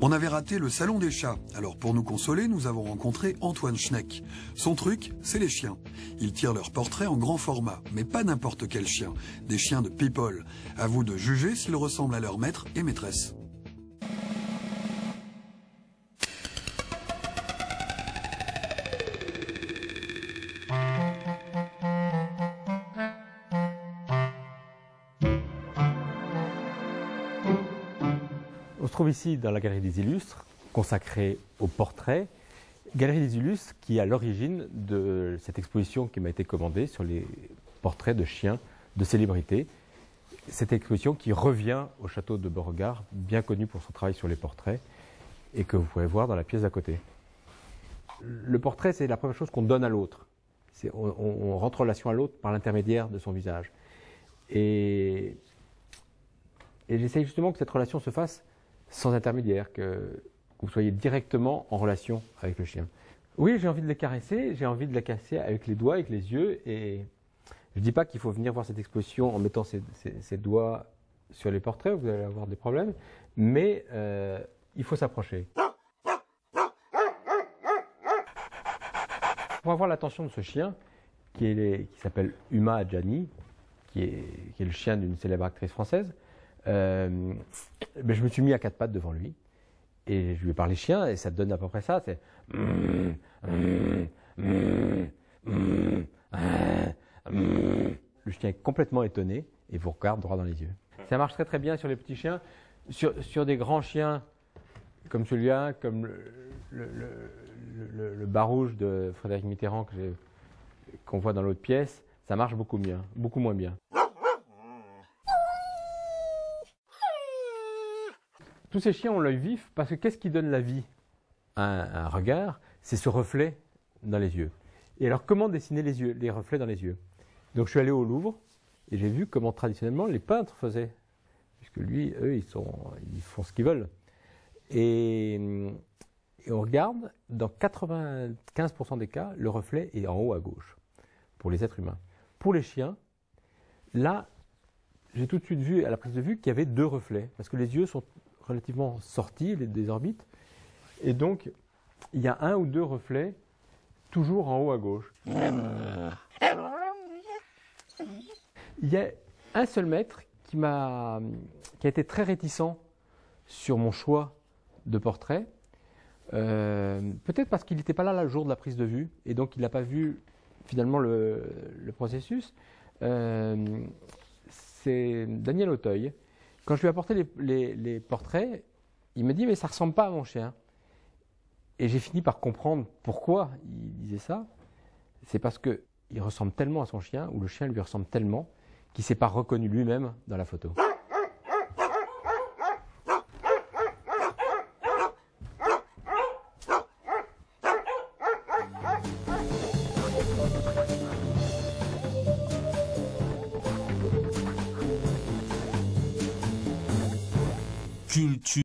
On avait raté le salon des chats, alors pour nous consoler, nous avons rencontré Antoine Schneck. Son truc, c'est les chiens. Il tire leurs portraits en grand format, mais pas n'importe quel chien, des chiens de people. À vous de juger s'ils ressemblent à leur maître et maîtresse. On se trouve ici dans la Galerie des Illustres, consacrée aux portraits. Galerie des Illustres qui est à l'origine de cette exposition qui m'a été commandée sur les portraits de chiens de célébrités. Cette exposition qui revient au château de Beauregard, bien connu pour son travail sur les portraits, et que vous pouvez voir dans la pièce d'à côté. Le portrait, c'est la première chose qu'on donne à l'autre. On rentre en relation à l'autre par l'intermédiaire de son visage. Et j'essaye justement que cette relation se fasse sans intermédiaire, que vous soyez directement en relation avec le chien. Oui, j'ai envie de les caresser, j'ai envie de les caresser avec les doigts, avec les yeux, et je ne dis pas qu'il faut venir voir cette exposition en mettant ses doigts sur les portraits, vous allez avoir des problèmes, mais il faut s'approcher. Pour avoir l'attention de ce chien, qui s'appelle Huma Adjani, qui est le chien d'une célèbre actrice française, je me suis mis à quatre pattes devant lui et je lui ai parlé chien et ça donne à peu près ça, c'est le chien est complètement étonné et vous regarde droit dans les yeux. Ça marche très très bien sur les petits chiens, sur des grands chiens comme celui-là, comme le Barouge de Frédéric Mitterrand qu'on voit dans l'autre pièce, ça marche beaucoup moins bien. Tous ces chiens ont l'œil vif parce que qu'est-ce qui donne la vie à un regard? C'est ce reflet dans les yeux. Et alors comment dessiner les reflets dans les yeux? Donc je suis allé au Louvre et j'ai vu comment traditionnellement les peintres faisaient. Puisque eux, ils font ce qu'ils veulent. Et on regarde, dans 95% des cas, le reflet est en haut à gauche, pour les êtres humains. Pour les chiens, là, j'ai tout de suite vu à la prise de vue qu'il y avait deux reflets, parce que les yeux sont relativement sortis des orbites, et donc il y a un ou deux reflets toujours en haut à gauche. Il y a un seul maître qui a été très réticent sur mon choix de portrait, peut-être parce qu'il n'était pas là le jour de la prise de vue, et donc il n'a pas vu finalement le processus. C'est Daniel Auteuil. Quand je lui ai apporté les portraits, il me dit « mais ça ne ressemble pas à mon chien ». Et j'ai fini par comprendre pourquoi il disait ça. C'est parce qu'il ressemble tellement à son chien, ou le chien lui ressemble tellement, qu'il ne s'est pas reconnu lui-même dans la photo. Culture.